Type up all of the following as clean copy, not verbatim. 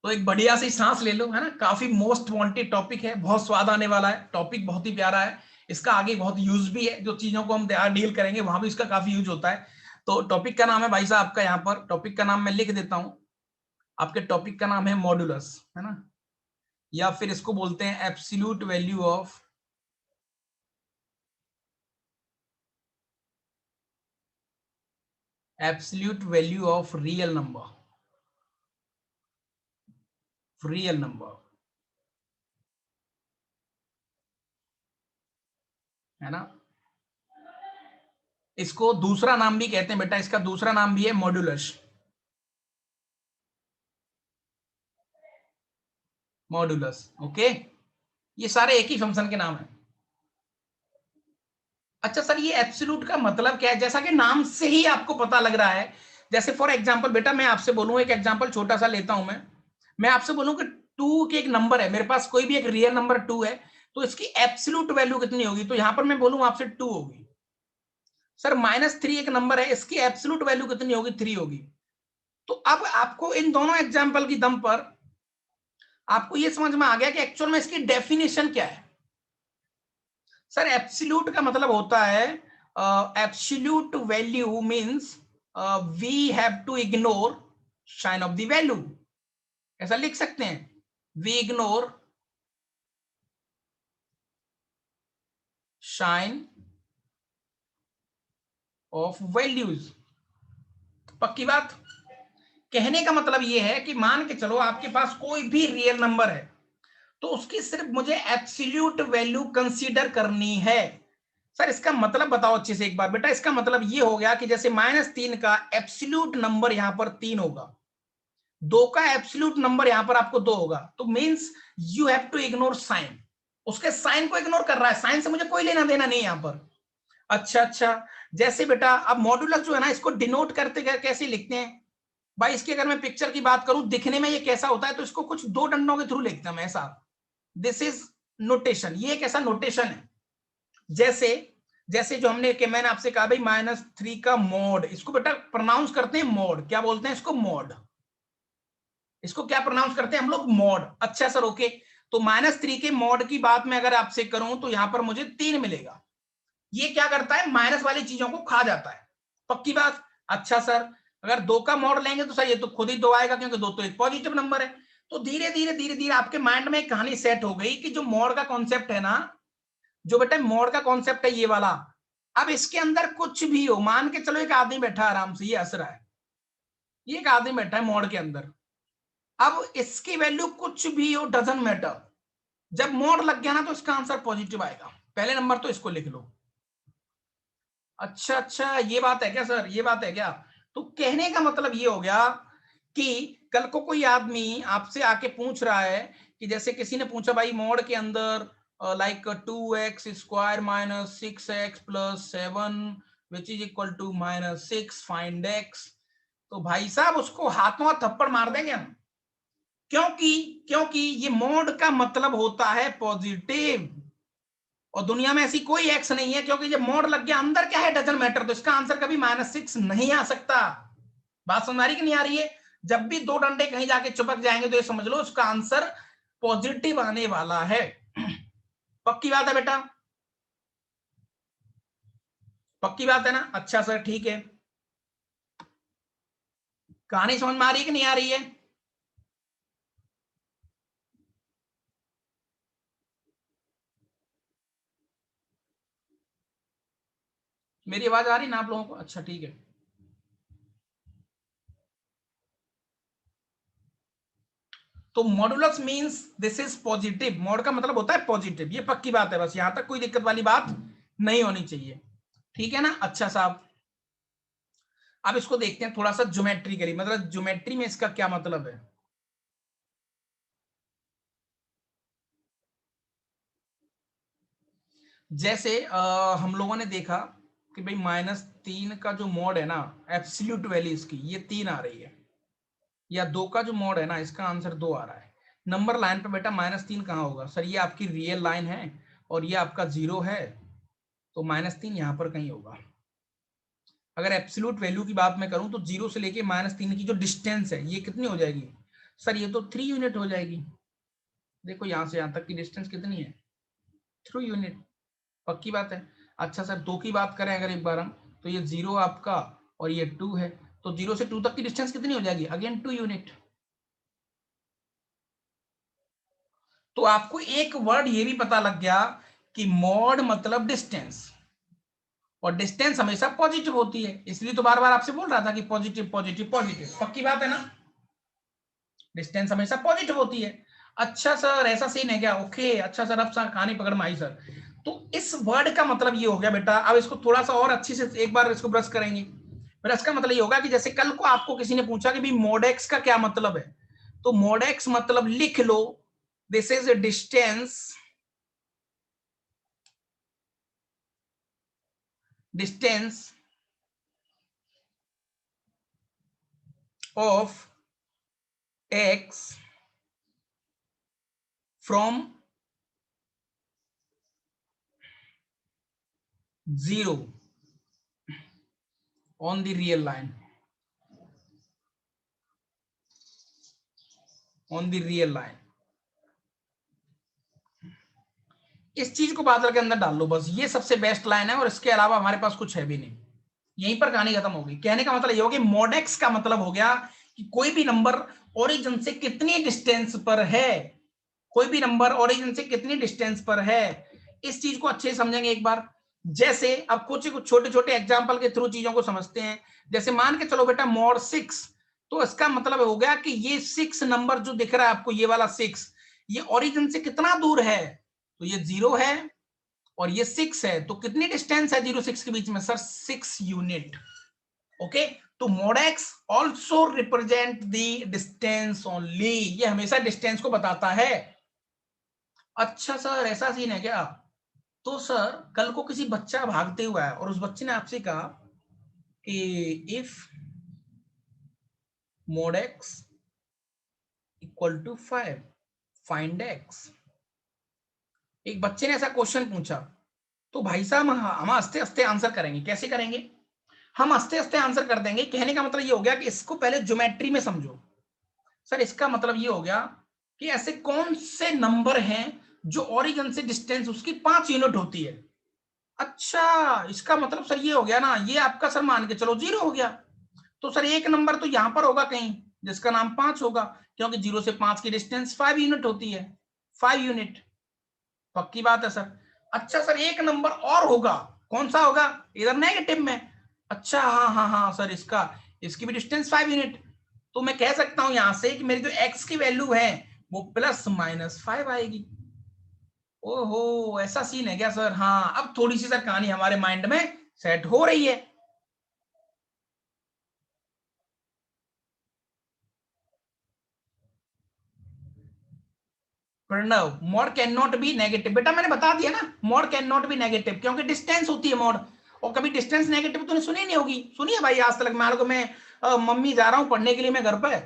तो एक बढ़िया सी सांस ले लो, है ना। काफी मोस्ट वांटेड टॉपिक है, बहुत स्वाद आने वाला है, टॉपिक बहुत ही प्यारा है, इसका आगे बहुत यूज भी है, जो चीजों को हम डील करेंगे वहां भी इसका काफी यूज होता है। तो टॉपिक का नाम है भाई साहब आपका, यहाँ पर टॉपिक का नाम मैं लिख देता हूं। आपके टॉपिक का नाम है मॉड्यूलस, है ना, या फिर इसको बोलते हैं absolute value of real number, real number, है ना। इसको दूसरा नाम भी कहते हैं बेटा, इसका दूसरा नाम भी है मॉड्यूलस, मॉड्यूलस। ओके, ये सारे एक ही फंक्शन के नाम है। अच्छा सर, ये एब्सोल्यूट का मतलब क्या है? जैसा कि नाम से ही आपको पता लग रहा है, जैसे फॉर एग्जांपल बेटा मैं आपसे बोलूं, एक एग्जांपल छोटा सा लेता हूं मैं आपसे बोलूं कि 2 की एक नंबर है मेरे पास, कोई भी एक रियल नंबर 2 है, तो इसकी एब्सोल्यूट वैल्यू कितनी होगी? तो यहां पर मैं बोलूं आपसे 2 होगी। सर -3 एक नंबर है, इसकी एब्सोल्यूट वैल्यू कितनी होगी? 3 होगी। तो अब आपको इन दोनों एग्जाम्पल की दम पर आपको यह समझ में आ गया कि एक्चुअल में इसकी डेफिनेशन क्या है। सर एब्सोल्यूट का मतलब होता है, absolute value means we have to ignore sign of the value, ऐसा लिख सकते हैं, we ignore sign of values. पक्की बात। कहने का मतलब यह है कि मान के चलो आपके पास कोई भी रियल नंबर है, तो उसकी सिर्फ मुझे एब्सोल्यूट वैल्यू कंसीडर करनी है। सर इसका मतलब बताओ अच्छे से एक बार बेटा। इसका मतलब ये हो गया कि जैसे -3 का एब्सोल्यूट नंबर यहां पर 3 होगा, 2 का एब्सोल्यूट नंबर यहां पर आपको 2 होगा, तो means you have to ignore sign. उसके साइन को इग्नोर कर रहा है, साइन से मुझे कोई लेना देना नहीं यहां पर। अच्छा, जैसे बेटा अब मॉड्यूलस जो है ना, इसको डिनोट करते कैसे लिखते हैं भाई? इसकी अगर मैं पिक्चर की बात करूं, दिखने में ये कैसा होता है, तो इसको कुछ 2 डंडों के थ्रू लिखता हूं ऐसा। दिस इज नोटेशन, ये एक ऐसा नोटेशन है। जैसे जैसे जो हमने कि मैंने आपसे कहा भाई -3 का मॉड, इसको बेटा प्रोनाउंस करते हैं मॉड। क्या बोलते हैं इसको? मॉड। इसको क्या प्रोनाउंस करते हैं हम लोग? मॉड। अच्छा सर ओके, तो -3 के मॉड की बात मैं अगर आपसे करूं तो यहां पर मुझे 3 मिलेगा। ये क्या करता है? माइनस वाली चीजों को खा जाता है। पक्की बात। अच्छा सर, अगर 2 का मॉड लेंगे तो सर ये तो खुद ही 2 आएगा, क्योंकि 2 तो एक पॉजिटिव नंबर है। तो धीरे धीरे आपके माइंड में एक कहानी सेट हो गई कि जो मॉड का कॉन्सेप्ट है ना, जो बेटा मोड का कॉन्सेप्ट है ये वाला, अब इसके अंदर कुछ भी हो, मान के चलो एक आदमी बैठा आराम से, ये हंस रहा है, ये एक आदमी बैठा है मोड के अंदर, अब इसकी वैल्यू कुछ भी हो, डजंट मैटर, जब मोड लग गया ना तो इसका आंसर पॉजिटिव आएगा। पहले नंबर तो इसको लिख लो। अच्छा, ये बात है क्या सर? ये बात है क्या? तो कहने का मतलब ये हो गया कि कल को कोई आदमी आपसे आके पूछ रहा है कि जैसे किसी ने पूछा भाई मोड के अंदर like 2x square minus 6x plus 7 which is equal to -6, find x। तो भाई साहब उसको हाथों हाथ थप्पड़ मार देंगे हम, क्योंकि क्योंकि ये मोड का मतलब होता है पॉजिटिव, और दुनिया में ऐसी कोई एक्स नहीं है, क्योंकि जब मोड लग गया अंदर क्या है डजंट मैटर, तो इसका आंसर कभी -6 नहीं आ सकता। बात समझ आ रही कि नहीं आ रही है? जब भी 2 डंडे कहीं जाके चिपक जाएंगे तो ये समझ लो उसका आंसर पॉजिटिव आने वाला है। पक्की बात है बेटा? पक्की बात है ना? अच्छा सर ठीक है, कहानी समझ में आ रही है कि नहीं आ रही है? मेरी आवाज आ रही ना आप लोगों को? अच्छा ठीक है। तो modulus means this is positive, mod का मतलब होता है पॉजिटिव, ये पक्की बात है, बस यहां तक कोई दिक्कत वाली बात नहीं होनी चाहिए। ठीक है ना? अच्छा साहब, अब इसको देखते हैं थोड़ा सा ज्योमेट्रिकली, मतलब ज्योमेट्री में इसका क्या मतलब है। जैसे हम लोगों ने देखा कि भाई -3 का जो मॉड है ना, एब्सोल्यूट वैल्यू इसकी ये 3 आ रही है, या 2 का जो मॉड है ना, इसका आंसर 2 आ रहा है। नंबर लाइन पे बेटा -3 कहाँ होगा सर? ये आपकी रियल लाइन है और ये आपका 0 है, तो -3 यहां पर कहीं होगा। अगर एब्सोल्यूट वैल्यू की बात मैं करूं तो 0 से लेके -3 की जो डिस्टेंस है ये कितनी हो जाएगी? सर ये तो 3 यूनिट हो जाएगी। देखो यहां से यहां तक की डिस्टेंस कितनी है, 3 यूनिट, पक्की बात है। अच्छा सर 2 की बात करें अगर एक बार हम, तो ये 0 आपका और ये 2 है, तो 0 से 2 तक की डिस्टेंस कितनी हो जाएगी, अगेन 2 यूनिट। तो आपको एक वर्ड ये भी पता लग गया कि मॉड मतलब डिस्टेंस, और डिस्टेंस हमेशा पॉजिटिव होती है, इसलिए तो बार बार आपसे बोल रहा था कि पॉजिटिव पॉजिटिव पॉजिटिव, पक्की बात है ना, डिस्टेंस हमेशा पॉजिटिव होती है। अच्छा सर ऐसा सीन है क्या, ओके अच्छा सर, अब सर कहानी पकड़ में आई सर। तो इस वर्ड का मतलब ये हो गया बेटा, अब इसको थोड़ा सा और अच्छी से एक बार इसको ब्रश करेंगे। ब्रश का मतलब ये होगा कि जैसे कल को आपको किसी ने पूछा कि भाई मोडेक्स का क्या मतलब है, तो मोडेक्स मतलब लिख लो, this is distance of x from 0 on the real line, on the real line। इस चीज को बादल के अंदर डाल लो बस, ये सबसे बेस्ट लाइन है और इसके अलावा हमारे पास कुछ है भी नहीं, यहीं पर कहानी खत्म होगी। कहने का मतलब ये हो गया मोडेक्स का मतलब हो गया कि कोई भी नंबर ओरिजिन से कितनी डिस्टेंस पर है, कोई भी नंबर ओरिजिन से कितनी डिस्टेंस पर है। इस चीज को अच्छे से समझेंगे एक बार। जैसे अब कुछ छोटे छोटे एग्जांपल के थ्रू चीजों को समझते हैं। जैसे मान के चलो बेटा mod 6, तो इसका मतलब हो गया कि ये 6 नंबर जो दिख रहा है आपको, ये वाला 6, ये ओरिजिन से कितना दूर है, तो ये 0 है और ये 6 है, तो कितनी डिस्टेंस है 0 6 के बीच में, सर 6 यूनिट। ओके, तो mod x also represent the distance only, ये हमेशा डिस्टेंस को बताता है। अच्छा सर ऐसा सीन है क्या, तो सर कल को किसी बच्चा भागते हुआ है और उस बच्चे ने आपसे कहा कि if mod x equal to 5 find x, एक बच्चे ने ऐसा क्वेश्चन पूछा, तो भाई साहब हम हंसते हंसते आंसर करेंगे। कैसे करेंगे, हम हंसते हंसते आंसर कर देंगे। कहने का मतलब ये हो गया कि इसको पहले ज्योमेट्री में समझो। सर इसका मतलब ये हो गया कि ऐसे कौन से नंबर हैं जो ओरिजिन से डिस्टेंस उसकी 5 यूनिट होती है। अच्छा इसका मतलब सर ये हो गया ना, ये आपका सर मान के चलो 0 हो गया, तो सर एक नंबर तो यहां पर होगा कहीं जिसका नाम 5 होगा, क्योंकि 0 से 5 की डिस्टेंस 5 यूनिट होती है, 5 यूनिट, पक्की बात है सर। अच्छा सर एक नंबर और होगा, कौन सा होगा, इधर नेगेटिव में। अच्छा हाँ हाँ हाँ सर, इसका इसकी भी डिस्टेंस 5 यूनिट, तो मैं कह सकता हूं यहां से कि मेरी जो x की वैल्यू है वो +-5 आएगी। ओहो ऐसा सीन है क्या सर, हाँ अब थोड़ी सी सर कहानी हमारे माइंड में सेट हो रही है। Pranav mod can not be negative, बेटा मैंने बता दिया ना, mod can not be negative क्योंकि डिस्टेंस होती है मोड, और कभी डिस्टेंस नेगेटिव तूने सुनी नहीं होगी, सुनिए भाई आज तक। मान लो मैं मम्मी जा रहा हूँ पढ़ने के लिए, मैं घर पे,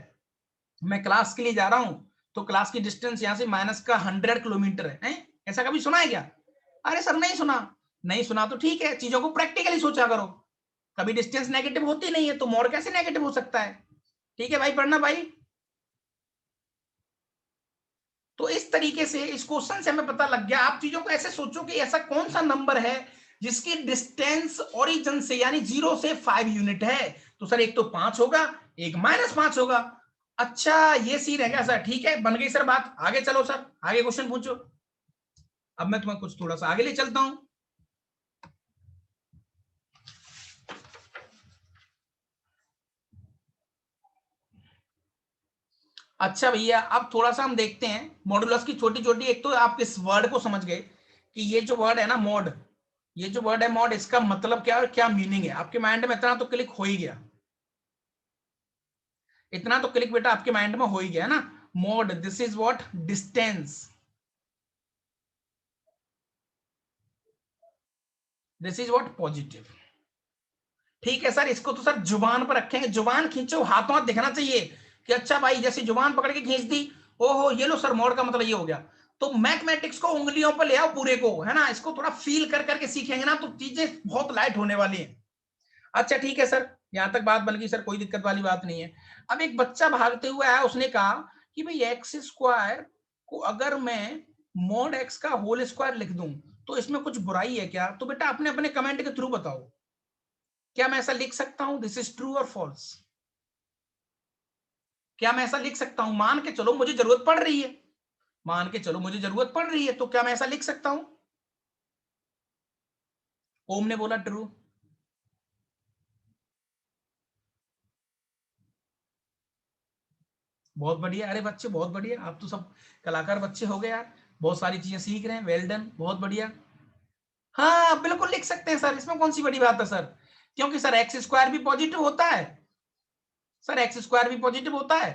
मैं क्लास के लिए जा रहा हूँ, तो क्लास की डिस्टेंस यहाँ से -100 किलोमीटर है, ऐसा कभी सुना है क्या, अरे सर नहीं सुना, नहीं सुना तो ठीक है, चीजों को प्रैक्टिकली सोचा करो। कभी डिस्टेंस नेगेटिव होती नहीं है तो मोड कैसे नेगेटिव हो सकता है। ठीक है भाई, पढ़ना भाई। तो इस तरीके से इस क्वेश्चन से हमें पता लग गया, आप चीजों को ऐसे सोचो कि ऐसा कौन सा नंबर है जिसकी डिस्टेंस ओरिजिन से यानी 0 से 5 यूनिट है, तो सर एक तो 5 होगा, एक -5 होगा। अच्छा ये सीन है क्या सर, ठीक है बन गई सर बात, आगे चलो सर, आगे क्वेश्चन पूछो। अब मैं तुम्हें कुछ थोड़ा सा आगे ले चलता हूं। अच्छा भैया अब थोड़ा सा हम देखते हैं मॉडुलस की छोटी छोटी, एक तो आप इस वर्ड को समझ गए कि ये जो वर्ड है ना मॉड, ये जो वर्ड है मॉड, इसका मतलब क्या और क्या मीनिंग है, आपके माइंड में इतना तो क्लिक हो ही गया, इतना तो क्लिक बेटा आपके माइंड में हो ही गया है ना। Mod this is what, distance, this is what positive. ठीक है सर, इसको तो सर जुबान पर रखेंगे, जुबान खींचो, हाथों हाथ दिखना चाहिए कि अच्छा भाई जैसे जुबान पकड़ के खींच दी, ओहो ये लो सर मोड का मतलब ये हो गया। तो मैथमेटिक्स को उंगलियों पर ले आओ पूरे को, है ना, इसको थोड़ा फील कर करके सीखेंगे ना तो चीजें बहुत लाइट होने वाली है। अच्छा ठीक है सर, यहां तक बात बन गई सर, कोई दिक्कत वाली बात नहीं है। अब एक बच्चा भागते हुए आया, उसने कहा कि भाई एक्स स्क्वायर को अगर मैं मॉड एक्स का होल स्क्वायर लिख दूं तो इसमें कुछ बुराई है क्या? तो बेटा अपने अपने कमेंट के थ्रू बताओ, क्या मैं ऐसा लिख सकता हूं? दिस इज ट्रू और फॉल्स? क्या मैं ऐसा लिख सकता हूं? मान के चलो मुझे जरूरत पड़ रही है, मान के चलो मुझे जरूरत पड़ रही है, तो क्या मैं ऐसा लिख सकता हूं? ओम ने बोला ट्रू। बहुत बढ़िया, अरे बच्चे बहुत बढ़िया, आप तो सब कलाकार बच्चे हो गए यार, बहुत सारी चीजें सीख रहे हैं, वेल डन, बहुत बढ़िया। हाँ बिल्कुल लिख सकते हैं सर, इसमें कौन सी बड़ी बात है सर, क्योंकि सर एक्स स्क्वायर भी पॉजिटिव होता है, सर एक्स स्क्वायर भी पॉजिटिव होता है,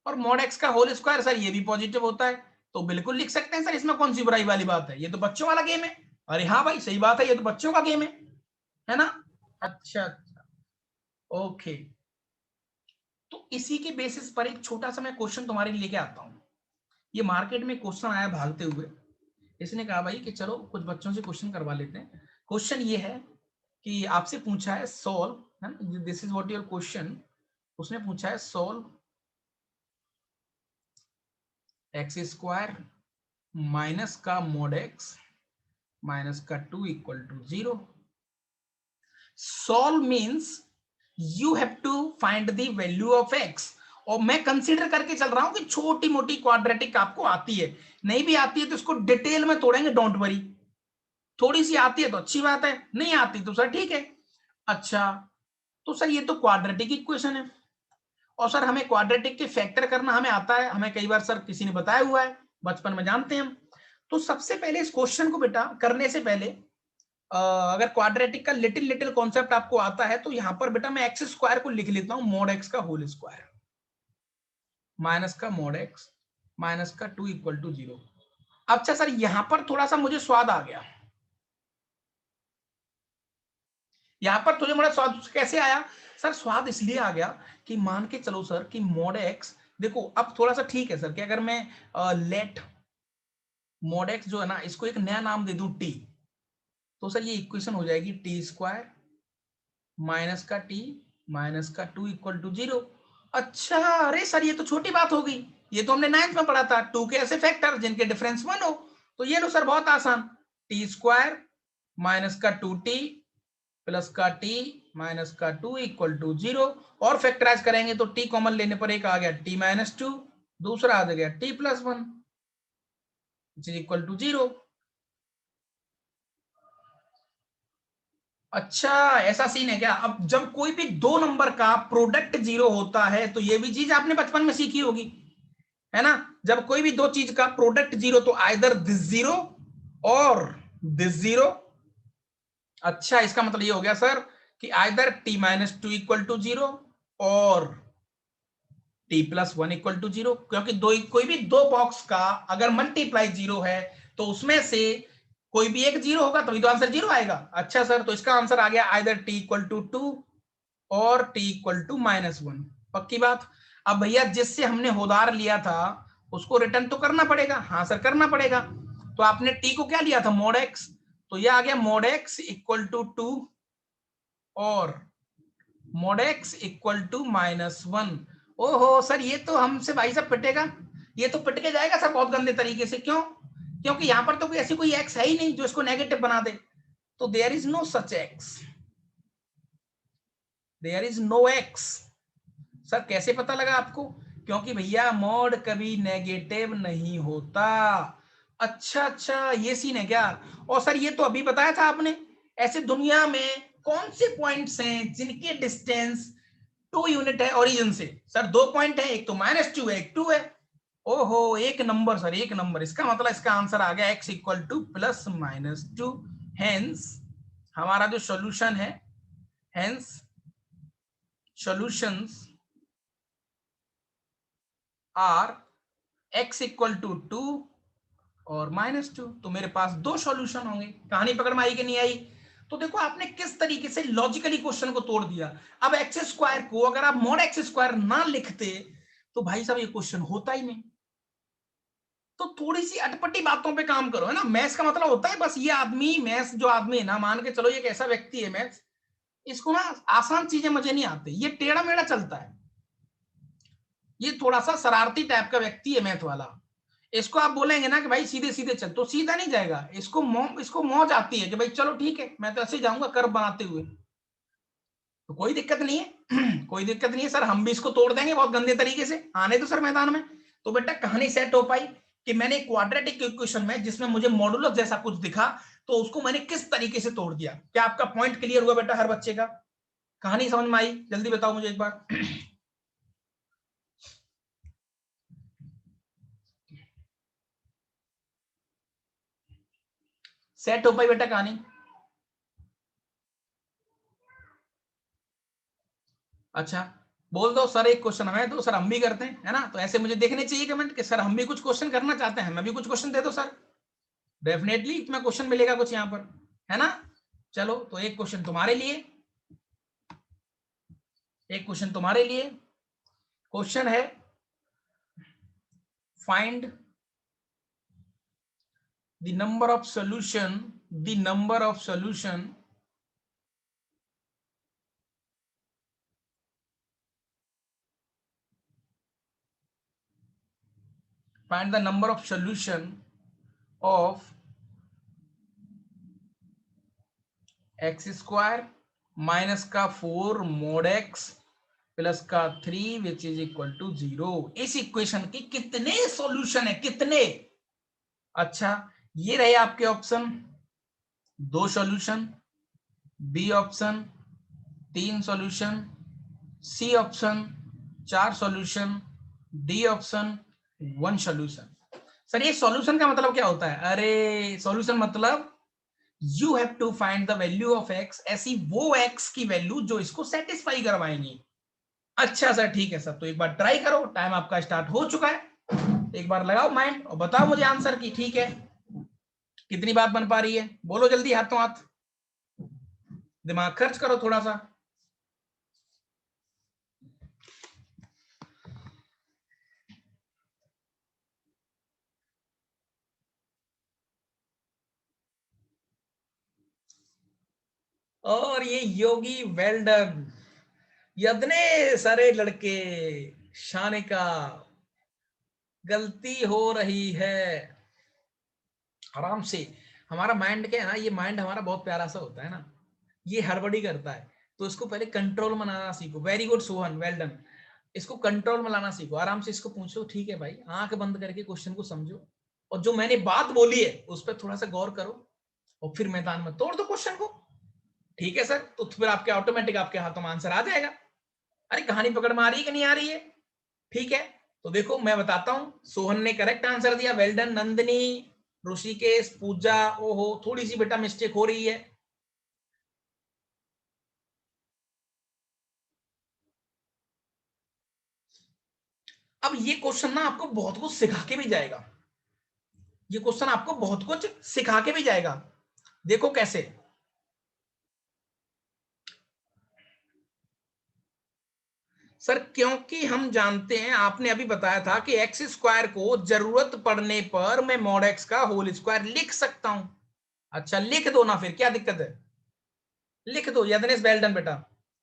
और मॉड एक्स का होल स्क्वायर सर ये भी पॉजिटिव होता है, तो बिल्कुल लिख सकते हैं सर, इसमें कौन सी बुराई वाली बात है, ये तो बच्चों वाला गेम है। अरे हाँ भाई सही बात है, ये तो बच्चों का गेम है ना? अच्छा अच्छा, ओके। तो इसी के बेसिस पर एक छोटा सा मैं क्वेश्चन तुम्हारे लिए लेके आता हूं। ये मार्केट में क्वेश्चन आया भागते हुए, इसने कहा भाई कि चलो कुछ बच्चों से क्वेश्चन करवा लेते हैं। क्वेश्चन ये है कि आपसे पूछा है सॉल्व, है ना, this is what your question. उसने पूछा है सॉल्व एक्स स्क्वायर माइनस का मॉड एक्स माइनस का 2 equal to 0। Solve means you have to find the value of x, और मैं कंसीडर करके चल रहा हूं कि छोटी मोटी क्वाड्रेटिक आपको आती है, नहीं भी आती है तो इसको डिटेल में तोड़ेंगे, डोंट वरी। थोड़ी सी आती है तो अच्छी बात है, नहीं आती तो सर ठीक है। अच्छा, तो सर ये तो क्वाड्रेटिक इक्वेशन है, और सर हमें क्वाड्रेटिक के फैक्टर करना हमें आता है, हमें कई बार सर किसी ने बताया हुआ है, बचपन में जानते हैं हम। तो सबसे पहले इस क्वेश्चन को बेटा करने से पहले अगर क्वाड्रेटिक का लिटिल लिटिल कॉन्सेप्ट आपको आता है तो यहां पर बेटा मैं एक्स स्क्वायर को लिख लेता हूं मॉड एक्स का होल स्क्वायर माइनस का मॉड एक्स माइनस का 2 इक्वल टू 0। अच्छा सर यहां पर थोड़ा सा मुझे स्वाद आ गया, यहां पर तुझे बड़ा स्वाद कैसे आया? सर स्वाद इसलिए आ गया कि मान के चलो सर कि मॉड एक्स, देखो अब थोड़ा सा ठीक है सर कि अगर मैं लेट मॉड एक्स जो है ना इसको एक नया नाम दे दूं टी, तो सर ये इक्वेशन हो जाएगी टी स्क्वायर माइनस का टी माइनस का 2 इक्वल टू 0। अच्छा, अरे सर ये तो छोटी बात हो गई, ये तो हमने 9th में पढ़ा था, 2 के ऐसे फैक्टर जिनके डिफरेंस 1 हो। तो ये लो सर बहुत आसान, टी स्क्वायर माइनस का 2t प्लस का टी माइनस का 2 इक्वल टू 0, और फैक्टराइज करेंगे तो टी कॉमन लेने पर एक आ गया टी माइनस 2, दूसरा आ गया टी प्लस 1 इक्वल टू 0। अच्छा ऐसा सीन है क्या? अब जब कोई भी दो नंबर का प्रोडक्ट 0 होता है, तो ये भी चीज आपने बचपन में सीखी होगी, है ना? जब कोई भी दो चीज का प्रोडक्ट 0 तो आइदर दिस 0 और दिस 0। अच्छा इसका मतलब ये हो गया सर कि either T minus 2 equal to 0 और टी प्लस 1 इक्वल टू 0, क्योंकि दो कोई भी दो बॉक्स का अगर मल्टीप्लाई 0 है तो उसमें से कोई भी एक 0 होगा तभी तो आंसर 0 आएगा। अच्छा सर तो इसका आंसर आ गया आइदर टी इक्वल टू 2 और टी इक्वल टू -1। पक्की बात? अब भैया जिससे हमने होदार लिया था उसको रिटर्न तो करना पड़ेगा। हाँ सर करना पड़ेगा। तो आपने टी को क्या लिया था? मॉड एक्स, तो ये आ गया मॉड एक्स इक्वल टू 2 और मॉड एक्स इक्वल टू -1। ओहो सर ये तो हमसे भाई साहब पिटेगा, ये तो पिट के जाएगा सर बहुत गंदे तरीके से। क्यों? क्योंकि यहां पर तो कोई ऐसी कोई एक्स है ही नहीं जो इसको नेगेटिव बना दे, तो there is no such x, there is no x. Sir कैसे पता लगा आपको? क्योंकि भैया मॉड कभी नेगेटिव नहीं होता। अच्छा अच्छा ये सीन है क्या? और सर ये तो अभी बताया था आपने, ऐसे दुनिया में कौन से पॉइंट्स हैं जिनके डिस्टेंस 2 यूनिट है ओरिजिन से? सर 2 पॉइंट है, एक तो -2 है एक 2 है। ओहो एक नंबर सर, एक नंबर। इसका मतलब इसका आंसर आ गया x equal to plus -2। Hence हमारा जो सॉल्यूशन है, hence solutions are x equal to 2 और -2। तो मेरे पास दो सॉल्यूशन होंगे। कहानी पकड़ में आई कि नहीं आई? तो देखो आपने किस तरीके से लॉजिकली क्वेश्चन को तोड़ दिया। अब एक्स स्क्वायर को अगर आप मॉड एक्स स्क्वायर ना लिखते तो भाई साहब ये क्वेश्चन होता ही नहीं। तो थोड़ी सी अटपटी बातों पे काम करो, है ना? मैथ्स का मतलब होता है बस ये आदमी, मैथ्स जो आदमी है ना, मान के चलो ये एक ऐसा व्यक्ति है मैथ्स, इसको ना आसान चीजें मुझे नहीं आती, ये टेढ़ा मेढ़ा चलता है। ये थोड़ा सा शरारती टाइप का व्यक्ति है मैथ वाला। इसको आप बोलेंगे ना कि भाई सीधे सीधे चल, तो सीधा नहीं जाएगा। इसको मौज आती है कि भाई चलो ठीक है, मैं तो ऐसे जाऊंगा कर्व बनाते हुए, तो कोई दिक्कत नहीं है। कोई दिक्कत नहीं है सर, हम भी इसको तोड़ देंगे बहुत गंदे तरीके से, आने तो सर मैदान में। तो बेटा कहानी सेट हो पाई कि मैंने क्वाड्रेटिक इक्वेशन में जिसमें मुझे मॉडुलस जैसा कुछ दिखा, तो उसको मैंने किस तरीके से तोड़ दिया। क्या आपका पॉइंट क्लियर हुआ बेटा हर बच्चे का? कहानी समझ में आई? जल्दी बताओ मुझे एक बार। सेट हो पाई बेटा कहानी? अच्छा, बोल दो सर एक क्वेश्चन हमें तो सर हम भी करते हैं, है ना? तो ऐसे मुझे देखने चाहिए कमेंट कि सर हम भी कुछ क्वेश्चन करना चाहते हैं, मैं भी कुछ क्वेश्चन दे दो सर। डेफिनेटली तुम्हें क्वेश्चन मिलेगा कुछ यहाँ पर, है ना? चलो तो एक क्वेश्चन तुम्हारे लिए, एक क्वेश्चन तुम्हारे लिए। क्वेश्चन है find the number of solution, the number of solution find the number of solution of x square minus का 4 mod x प्लस का 3 विच इज इक्वल टू 0। इस इक्वेशन के कितने सॉल्यूशन है, कितने? अच्छा, ये रहे आपके option, 2 solution, B option 3 solution, C option 4 solution, D option 1 solution. Sir ये सॉल्यूशन का मतलब क्या होता है? अरे सॉल्यूशन मतलब you have to find the value of x, ऐसी वो एक्स की वैल्यू जो इसको सेटिस्फाई करवाएंगी। अच्छा सर ठीक है सर, तो एक बार ट्राई करो, टाइम आपका स्टार्ट हो चुका है, एक बार लगाओ माइंड और बताओ मुझे आंसर की। ठीक है, कितनी बात बन पा रही है? बोलो जल्दी, हाथों हाथ, दिमाग खर्च करो थोड़ा सा। और ये योगी वेल डन, इतने सारे लड़के, शानिका गलती हो रही है। आराम से, हमारा माइंड क्या है ना, ये माइंड हमारा बहुत प्यारा सा होता है ना, ये हड़बड़ी करता है, तो इसको पहले कंट्रोल में लाना सीखो। Very good Sohan, well done. इसको कंट्रोल में लाना सीखो, आराम से इसको पूछो। ठीक है भाई, आंख बंद करके क्वेश्चन को समझो, और जो मैंने बात बोली है उस पर थोड़ा सा गौर करो, और फिर मैदान में तोड़ दो क्वेश्चन को। ठीक है सर, तो फिर आपके ऑटोमेटिक आपके हाथों में आंसर आ जाएगा। अरे कहानी पकड़ में आ रही है कि नहीं आ रही है? ठीक है, तो देखो मैं बताता हूं, सोहन ने करेक्ट आंसर दिया, वेल डन। नंदिनी, ऋषिकेश, पूजा, ओहो थोड़ी सी बेटा मिस्टेक हो रही है। अब ये क्वेश्चन ना आपको बहुत कुछ सिखा के भी जाएगा, ये क्वेश्चन आपको बहुत कुछ सिखा के भी जाएगा। देखो कैसे। सर क्योंकि हम जानते हैं, आपने अभी बताया था कि एक्स स्क्वायर को जरूरत पड़ने पर मैं मॉड एक्स का होल स्क्वायर लिख सकता हूं। अच्छा लिख दो ना, फिर क्या दिक्कत है, लिख दो। यदनेश वेल डन बेटा।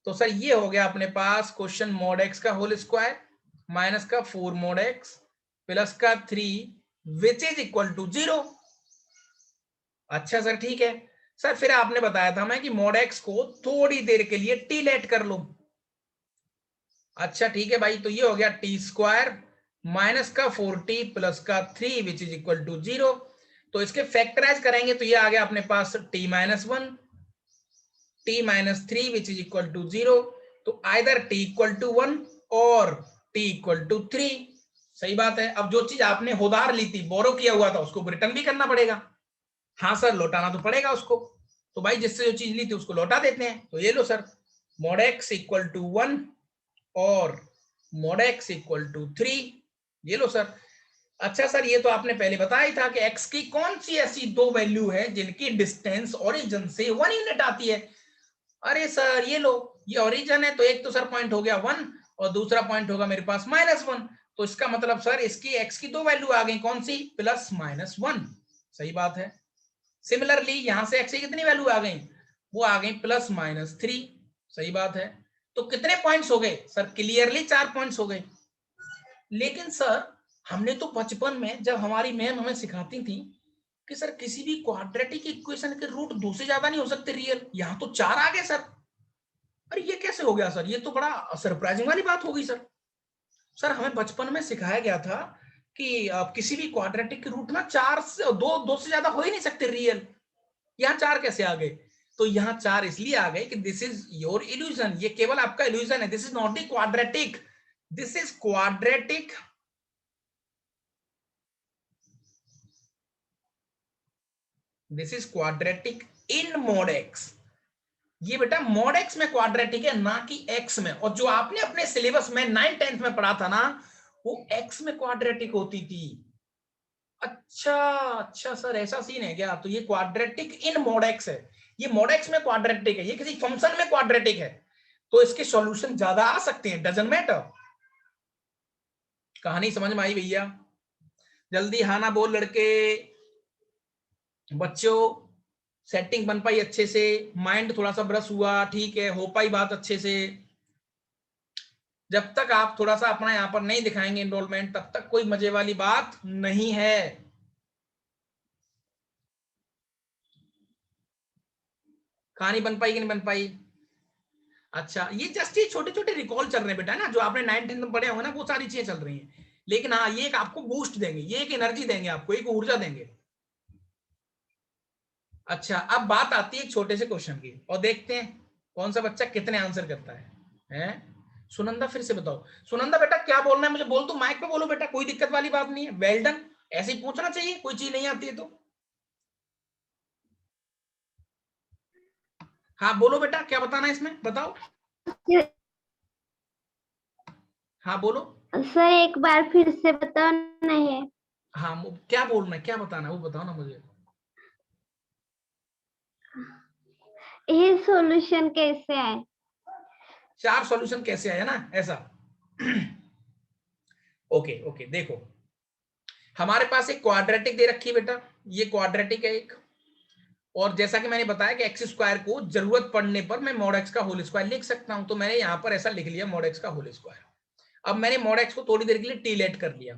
तो सर ये हो गया अपने पास क्वेश्चन, मॉड एक्स का होल स्क्वायर माइनस का 4 मॉड एक्स प्लस का 3 विच इज इक्वल टू 0। अच्छा सर ठीक है। सर फिर आपने बताया था मैं कि मॉड एक्स को थोड़ी देर के लिए टी लेट कर लो। अच्छा ठीक है भाई, तो ये हो गया टी स्क्वायर माइनस का 4t प्लस का 3 विच इज इक्वल टू 0। तो इसके फैक्टराइज करेंगे तो ये आ गया अपने पास t minus 1, t minus 3 which is equal to 0। तो आइदर t इक्वल टू 1 और t इक्वल टू 3। सही बात है। अब जो चीज आपने उधार ली थी, बोरो किया हुआ था, उसको रिटर्न भी करना पड़ेगा। हाँ सर, लौटाना तो पड़ेगा उसको। तो भाई जिससे जो चीज ली थी उसको लौटा देते हैं। तो ये लो sir, mod x equal to 1 और mod x इक्वल टू 3, ये लो सर। अच्छा सर, ये तो आपने पहले बताया ही था कि x की कौन सी ऐसी दो वैल्यू है जिनकी डिस्टेंस ओरिजिन से 1 यूनिट आती है। अरे सर ये लो, ये ओरिजिन है, तो एक तो सर पॉइंट हो गया 1 और दूसरा पॉइंट होगा मेरे पास -1। तो इसका मतलब सर इसकी x की दो वैल्यू आ गई, कौन सी? Plus minus 1। सही बात है। सिमिलरली यहां से x की कितनी वैल्यू आ गई? वो आ गई प्लस माइनस 3। सही बात है। तो कितने पॉइंट्स हो गए सर? क्लियरली 4 पॉइंट्स हो गए। लेकिन सर हमने तो बचपन में जब हमारी मैम हमें सिखाती थी कि सर किसी भी क्वाड्रेटिक इक्वेशन के रूट 2 से ज्यादा नहीं हो सकते रियल, यहाँ तो 4 आ गए सर। अरे ये कैसे हो गया सर, ये तो बड़ा सरप्राइजिंग वाली बात हो गई सर। सर हमें बचपन में सिखाया गया था कि किसी भी क्वाड्रेटिक के रूट ना 4 से 2 से ज्यादा हो ही नहीं सकते रियल, यहाँ 4 कैसे आ गए? तो यहाँ 4 इसलिए आ गए कि दिस इज योर इल्यूजन, ये केवल आपका इल्यूजन है, this is not the quadratic, this is quadratic this is quadratic in mod x. ये बेटा मॉड एक्स में क्वाड्रेटिक है, ना कि एक्स में। और जो आपने अपने सिलेबस में 9th 10th में पढ़ा था ना, वो एक्स में क्वाड्रेटिक होती थी। अच्छा अच्छा सर, ऐसा सीन है क्या? तो ये क्वाड्रेटिक इन मॉड एक्स है, ये मॉड एक्स में क्वाड्रेटिक है, ये किसी फंक्शन में क्वाड्रेटिक है, तो इसके सॉल्यूशन ज्यादा आ सकते हैं, डजंट मैटर। कहानी समझ में आई भैया? जल्दी हाँ ना बोल लड़के। बच्चों सेटिंग बन पाई अच्छे से, माइंड थोड़ा सा ब्रश हुआ, ठीक है, हो पाई बात अच्छे से। जब तक आप थोड़ा सा अपना यहां पर नहीं दिखाएंगे एनरोलमेंट, तब तक कोई मजे वाली बात नहीं है। कहानी बन पाई कि नहीं बन पाई? अच्छा, ये जस्ट ये छोटे छोटे रिकॉल चल रहे हैं बेटा ना, जो आपने 9th 10th में पढ़े होंगे ना, वो सारी चीजें चल रही हैं। लेकिन हाँ, ये एक आपको बूस्ट देंगे, ये एक एनर्जी देंगे आपको, एक ऊर्जा देंगे। अच्छा, अब बात आती है एक छोटे से क्वेश्चन की, और देखते हैं कौन सा बच्चा कितने आंसर करता है? सुनंदा फिर से बताओ। सुनंदा बेटा क्या बोलना है मुझे बोल दो, माइक पे बोलो बेटा, कोई दिक्कत वाली बात नहीं है, वेल डन। ऐसे ही पूछना चाहिए, कोई चीज नहीं आती है तो। हाँ बोलो बेटा, क्या बताना है इसमें, बताओ। हाँ बोलो। सर एक बार फिर से बताओ नहीं। हाँ क्या बोलना है, क्या बताना है, वो बताओ ना मुझे। ये सॉल्यूशन कैसे आए? 4 सॉल्यूशन कैसे आया ना, ऐसा। ओके ओके, देखो हमारे पास एक क्वाड्रेटिक दे रखी है बेटा, ये क्वाड्रेटिक है एक, और जैसा कि मैंने बताया कि एक्स स्क्वायर को जरूरत पड़ने पर मैं मॉड एक्स का होल स्क्वायर लिख सकता हूं, तो मैंने यहां पर ऐसा लिख लिया मॉड एक्स का होल स्क्वायर। अब मैंने मॉड एक्स को थोड़ी देर के लिए टी लेट कर लिया,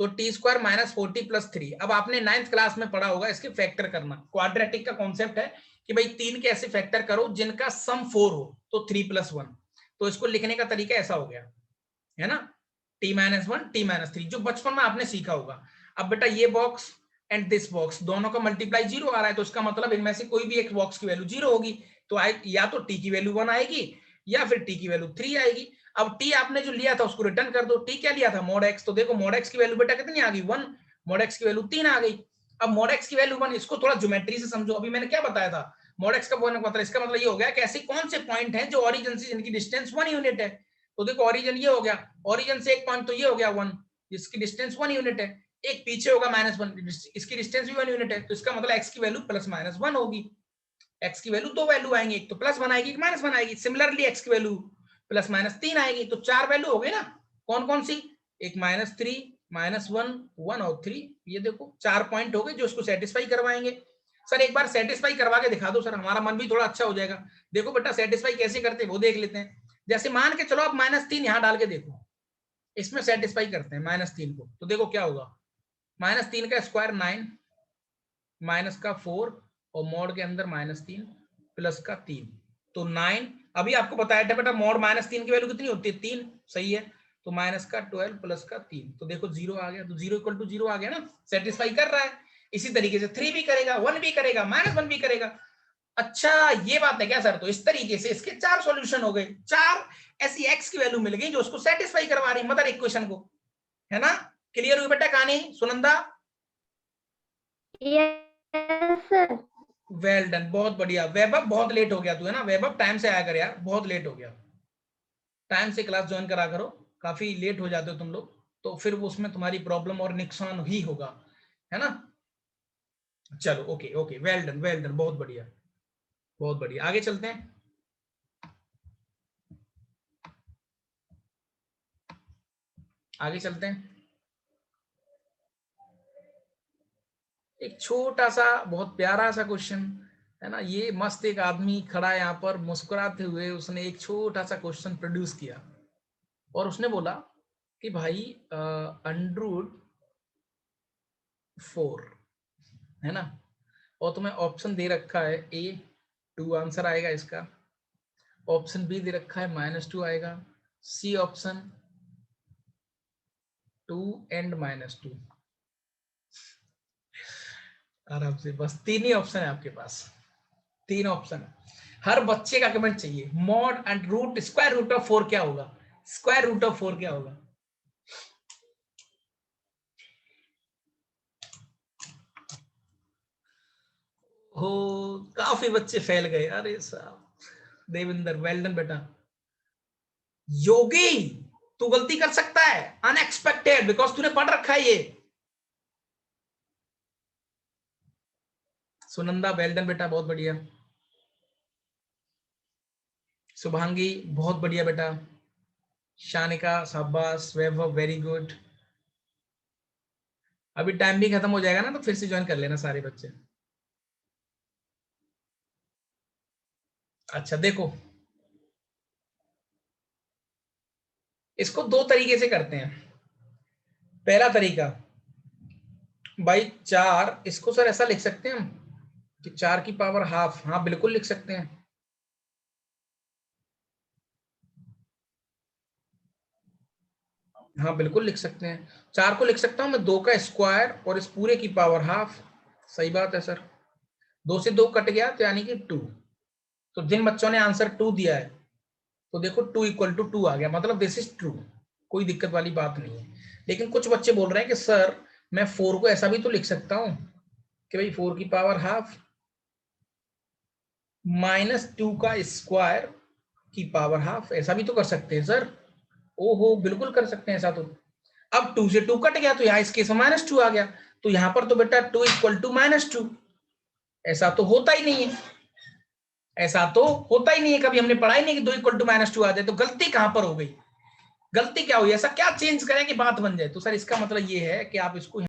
तो टी स्क्वायर माइनस 40 प्लस 3। अब आपने 9th क्लास में पढ़ा होगा इसके फैक्टर करना, क्वाड्रेटिक का कॉन्सेप्ट है कि भाई 3 के ऐसे फैक्टर करो जिनका सम 4 हो, तो 3 प्लस 1। तो इसको लिखने का तरीका ऐसा हो गया है ना, टी माइनस 1 टी माइनस 3, जो बचपन में आपने सीखा होगा। अब बेटा ये बॉक्स एंड दिस बॉक्स दोनों का मल्टीप्लाई 0 आ रहा है, तो इसका मतलब इनमें से कोई भी एक बॉक्स की वैल्यू 0 होगी, तो या तो टी की वैल्यू 1 आएगी या फिर टी की वैल्यू 3 आएगी। अब टी आपने जो लिया था उसको रिटर्न कर दो, टी क्या लिया था मॉड एक्स, तो देखो मॉड एक्स की वैल्यू बेटा कितनी आ गई 1, मॉड एक्स की वैल्यू 3 आ गई। अब मॉड एक्स की वैल्यू 1, इसको थोड़ा ज्योमेट्री से समझो, अभी मैंने क्या बताया था, मॉड एक्स का मतलब, इसका मतलब ये हो गया कि ऐसे कौन से पॉइंट हैं जो ओरिजिन से जिनकी डिस्टेंस 1 यूनिट है। तो देखो ओरिजिन ये हो गया, ओरिजिन से एक पॉइंट तो ये हो गया 1, जिसकी डिस्टेंस 1 यूनिट है, एक पीछे होगा -1, इसकी डिस्टेंस भी 1 यूनिट है, तो इसका मतलब x की वैल्यू प्लस माइनस 1 होगी। x की वैल्यू 2 वैल्यू आएंगी, एक तो प्लस 1 आएगी, एक माइनस 1 आएगी। सिमिलरली x की वैल्यू प्लस माइनस 3 आएगी, तो 4 वैल्यू हो गई ना। कौन कौन सी? एक -3, -1, 1 और 3, ये देखो 4 पॉइंट हो गए जो इसको सेटिस्फाई करवाएंगे। सर एक बार सेटिस्फाई करवा के दिखा दो सर, हमारा मन भी थोड़ा अच्छा हो जाएगा। देखो बेटा सेटिस्फाई कैसे करते हैं वो देख लेते हैं। जैसे मान के चलो आप -3 यहां डाल के देखो, इसमें सेटिस्फाई करते हैं -3 को, तो देखो क्या होगा, -3 का स्क्वायर 9, माइनस का 4, और मॉड के अंदर -3 प्लस का 3, तो 9। अभी आपको बताया था बेटा मॉड -3 की वैल्यू कितनी होती है, 3, सही है। तो माइनस का 12 प्लस का 3, तो देखो 0 आ गया, तो 0 इक्वल टू 0 आ गया ना, सेटिस्फाई कर रहा है। इसी तरीके से 3 भी करेगा, 1 भी करेगा, -1 भी करेगा। अच्छा ये बात है क्या सर? तो इस तरीके से इसके 4 सॉल्यूशन हो गए, 4 ऐसी x की वैल्यू मिल गई जो उसको सेटिस्फाई करवा रही मदर इक्वेशन को, है ना। क्लियर हुई बेटा कहानी Sunanda? Yes sir. Well done, बहुत बढ़िया। वैभव बहुत लेट हो गया तू, है ना वैभव, टाइम से आया कर यार, बहुत लेट हो गया। टाइम से क्लास ज्वाइन करा करो, काफी लेट हो जाते हो तुम लोग, तो फिर वो उसमें तुम्हारी प्रॉब्लम और नुकसान ही होगा, है ना। चलो okay okay, well done well done, बहुत बढ़िया बहुत बढ़िया। आगे चलते हैं, आगे चलते हैं। एक छोटा सा बहुत प्यारा सा क्वेश्चन है ना, ये मस्त एक आदमी खड़ा है यहाँ पर मुस्कुराते हुए, उसने एक छोटा सा क्वेश्चन प्रोड्यूस किया और उसने बोला कि भाई √4 है ना, और तुम्हें ऑप्शन दे रखा है A 2 आंसर आएगा इसका, ऑप्शन बी दे रखा है -2 आएगा, सी ऑप्शन 2 एंड -2। आराम से, बस 3 ही ऑप्शन है आपके पास, 3 ऑप्शन है। हर बच्चे का कमेंट चाहिए, mod and root square root of 4 क्या होगा, स्क्वायर रूट ऑफ 4 क्या होगा। हो, काफी बच्चे फैल गए, अरे साहब। देविंदर, वेल डन बेटा। योगी, तू गलती कर सकता है, अनएक्सपेक्टेड, बिकॉज तूने पढ़ रखा है ये। सुनंदा, वेल डन बेटा, बहुत बढ़िया। शुभांगी, बहुत बढ़िया बेटा। शानिका, शाबाश। वैभव, वेरी गुड। अभी टाइम भी खत्म हो जाएगा ना, तो फिर से ज्वाइन कर लेना सारे बच्चे। अच्छा देखो, इसको 2 तरीके से करते हैं। पहला तरीका भाई 4, इसको सर ऐसा लिख सकते हैं हम कि 4 की पावर हाफ, हाँ बिल्कुल लिख सकते हैं। हाँ बिल्कुल लिख सकते हैं, 4 को लिख सकता हूं मैं 2 का स्क्वायर और इस पूरे की पावर हाफ। सही बात है सर, 2 से 2 कट गया तो यानी कि 2। तो जिन बच्चों ने आंसर 2 दिया है, तो देखो 2 = 2 आ गया, मतलब दिस इज ट्रू, कोई दिक्कत वाली बात नहीं है। लेकिन कुछ बच्चे बोल रहे हैं कि सर मैं 4 को ऐसा भी तो लिख सकता हूं कि भाई 4 की पावर हाफ -2 का स्क्वायर की पावर हाफ, ऐसा भी तो कर सकते हैं सर। ओहो, बिल्कुल कर सकते हैं ऐसा तो। अब 2 से 2 कट गया तो यहाँ इस केस में -2 आ गया, तो यहाँ पर तो बेटा 2 = -2। ऐसा तो होता ही नहीं है, ऐसा तो होता ही नहीं है, कभी हमने पढ़ा ही नहीं कि 2 = -2 आ जाए। तो गलती कहां पर हो गई, गलती क्या हुई, ऐसा क्या चेंज करें कि बात बन जाए। तो सर इसका मतलब ये है कि आप इसको